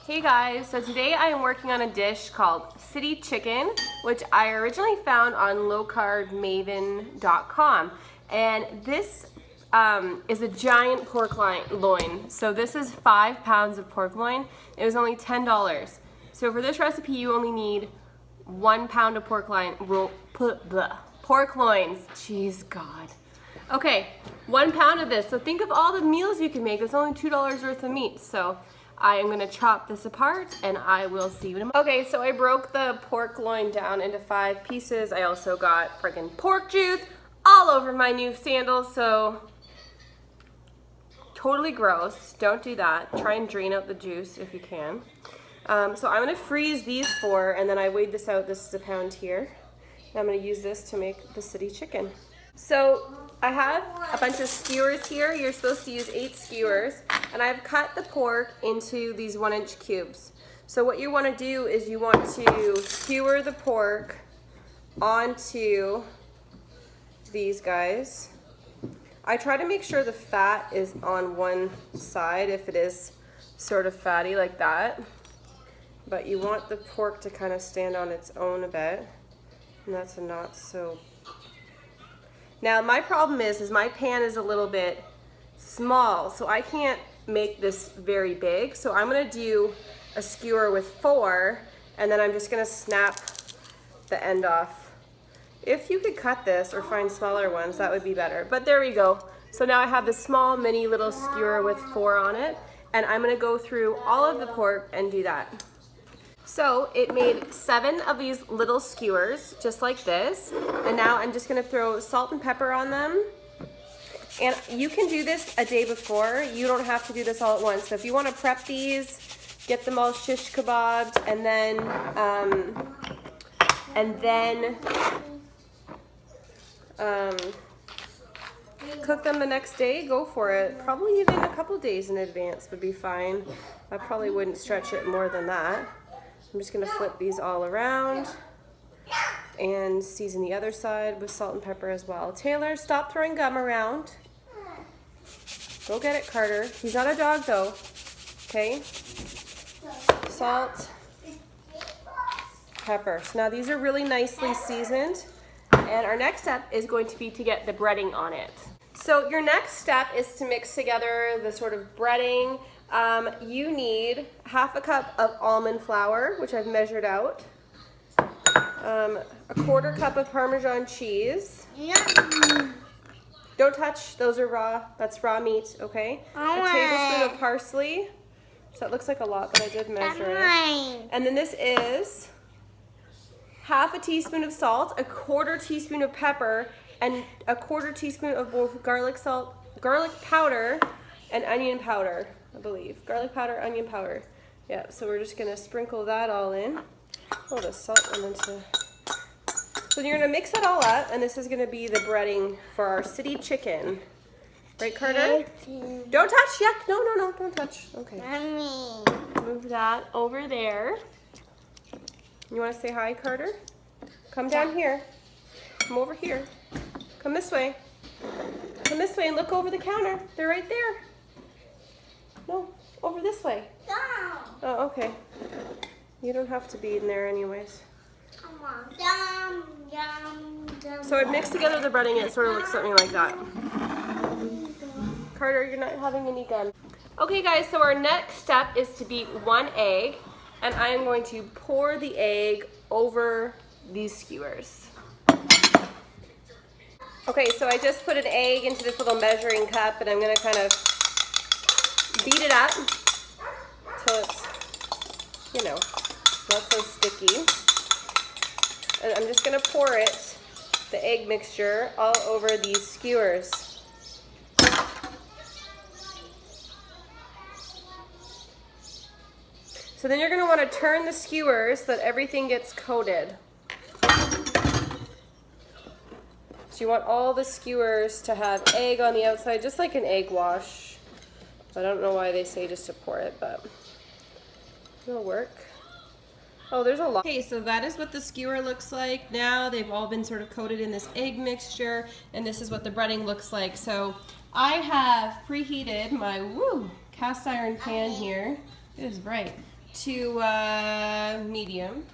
Hey guys, so today I am working on a dish called city chicken, which I originally found on lowcarbmaven.com. And this is a giant pork loin. So this is 5 pounds of pork loin. It was only $10. So for this recipe, you only need 1 pound of pork loins. Jeez, God. Okay, 1 pound of this. So think of all the meals you can make. It's only $2 worth of meat. So I am gonna chop this apart and I will see you in a moment. Okay, so I broke the pork loin down into 5 pieces. I also got friggin' pork juice all over my new sandals, so totally gross. Don't do that. Try and drain out the juice if you can. So I'm gonna freeze these 4, and then I weighed this out. This is a pound here. And I'm gonna use this to make the city chicken. So I have a bunch of skewers here. You're supposed to use 8 skewers, and I've cut the pork into these 1-inch cubes. So what you want to do is you want to skewer the pork onto these guys. I try to make sure the fat is on one side if it is sort of fatty like that, but you want the pork to kind of stand on its own a bit, and that's a not so. Now my problem is my pan is a little bit small, so I can't make this very big. So I'm gonna do a skewer with 4, and then I'm just gonna snap the end off. If you could cut this or find smaller ones, that would be better. But there we go. So now I have this small mini little skewer with 4 on it, and I'm gonna go through all of the pork and do that. So it made 7 of these little skewers, just like this. And now I'm just gonna throw salt and pepper on them. And you can do this a day before. You don't have to do this all at once. So if you wanna prep these, get them all shish kebabbed, and then cook them the next day, go for it. Probably even a couple days in advance would be fine. I probably wouldn't stretch it more than that. I'm just gonna flip these all around and season the other side with salt and pepper as well. Taylor, stop throwing gum around. Go get it, Carter. He's not a dog though, okay? Salt, pepper. So now these are really nicely seasoned, and our next step is going to be to get the breading on it. So your next step is to mix together the sort of breading. You need 1/2 cup of almond flour, which I've measured out, a 1/4 cup of Parmesan cheese. Don't touch, those are raw, that's raw meat, okay? A tablespoon of parsley. So that looks like a lot, but I did measure it. And then this is 1/2 teaspoon of salt, a 1/4 teaspoon of pepper, and a 1/4 teaspoon of both garlic powder and onion powder, I believe. Garlic powder, onion powder. Yeah, so we're just gonna sprinkle that all in. Oh, the salt went into. So you're gonna mix it all up, and this is gonna be the breading for our city chicken. Right, Carter? Don't touch, yuck. No, don't touch. Okay. Move that over there. You wanna say hi, Carter? Come down here. Come over here. Come this way. Come this way and look over the counter. They're right there. No, over this way. Oh, okay. You don't have to be in there anyways. So I mixed together the breading and it sort of looks something like that. Carter, you're not having any gum. Okay guys, so our next step is to beat 1 egg, and I am going to pour the egg over these skewers. Okay, so I just put an egg into this little measuring cup, and I'm gonna kind of beat it up until it's, not so sticky. And I'm just gonna pour it, the egg mixture, all over these skewers. So then you're gonna wanna turn the skewers so that everything gets coated. So you want all the skewers to have egg on the outside, just like an egg wash. I don't know why they say just to pour it, but it'll work. Oh, there's a lot. Okay, so that is what the skewer looks like now. They've all been sort of coated in this egg mixture, and this is what the breading looks like. So I have preheated my cast iron pan here. It is bright. to medium.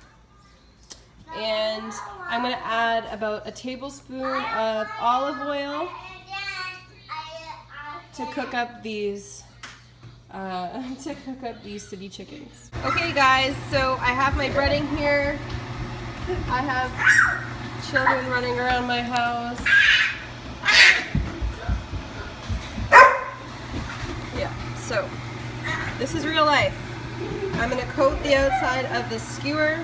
And I'm going to add about a tablespoon of olive oil to cook up these city chickens. Okay guys, so I have my breading here. I have children running around my house. Yeah, so this is real life. I'm going to coat the outside of the skewer.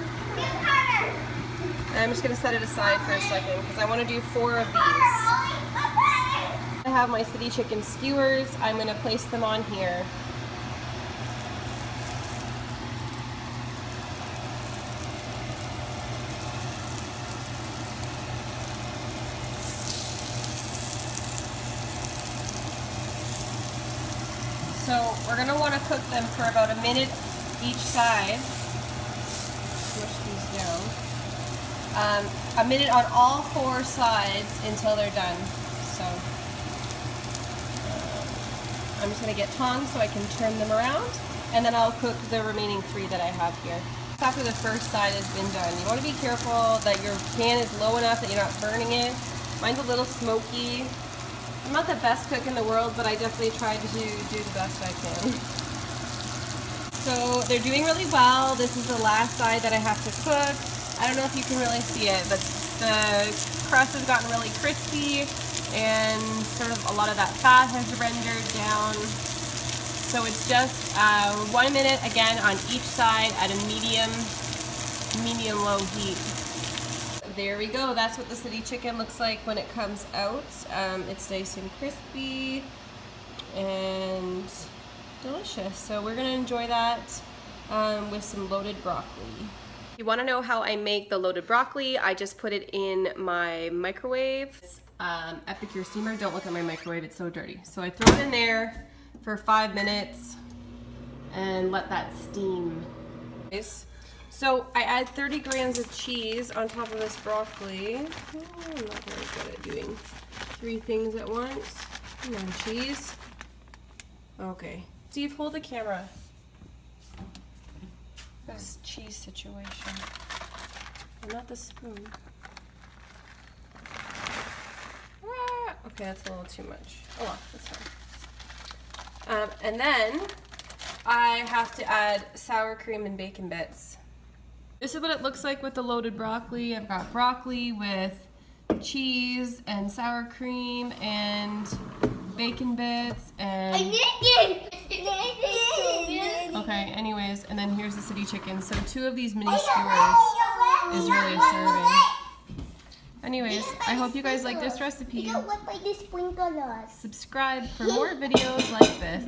I'm just going to set it aside for a second because I want to do 4 of these. I have my city chicken skewers. I'm going to place them on here. So we're going to want to cook them for about a minute each side. Smush these down. A minute on all 4 sides until they're done. So I'm just going to get tongs so I can turn them around, and then I'll cook the remaining 3 that I have here. After the first side has been done, you want to be careful that your pan is low enough that you're not burning it. Mine's a little smoky. I'm not the best cook in the world, but I definitely tried to do the best I can. So they're doing really well. This is the last side that I have to cook. I don't know if you can really see it, but the crust has gotten really crispy and sort of a lot of that fat has rendered down. So it's just 1 minute again on each side at a medium-low heat. There we go. That's what the city chicken looks like when it comes out. It's nice and crispy and delicious. So we're going to enjoy that with some loaded broccoli. If you want to know how I make the loaded broccoli, I just put it in my microwave. Epicure steamer. Don't look at my microwave, it's so dirty. So I throw it in there for 5 minutes and let that steam. So I add 30 grams of cheese on top of this broccoli. Oh, I'm not very good at doing 3 things at once. Come on, cheese. Okay. Steve, hold the camera. This cheese situation. Not the spoon. Ah, okay, that's a little too much. Oh well, that's fine. And then I have to add sour cream and bacon bits. This is what it looks like with the loaded broccoli. I've got broccoli with cheese and sour cream and bacon bits and... Okay, anyways, and then here's the city chicken. So 2 of these mini skewers is really a serving. Anyways, I hope you guys like this recipe. Subscribe for more videos like this.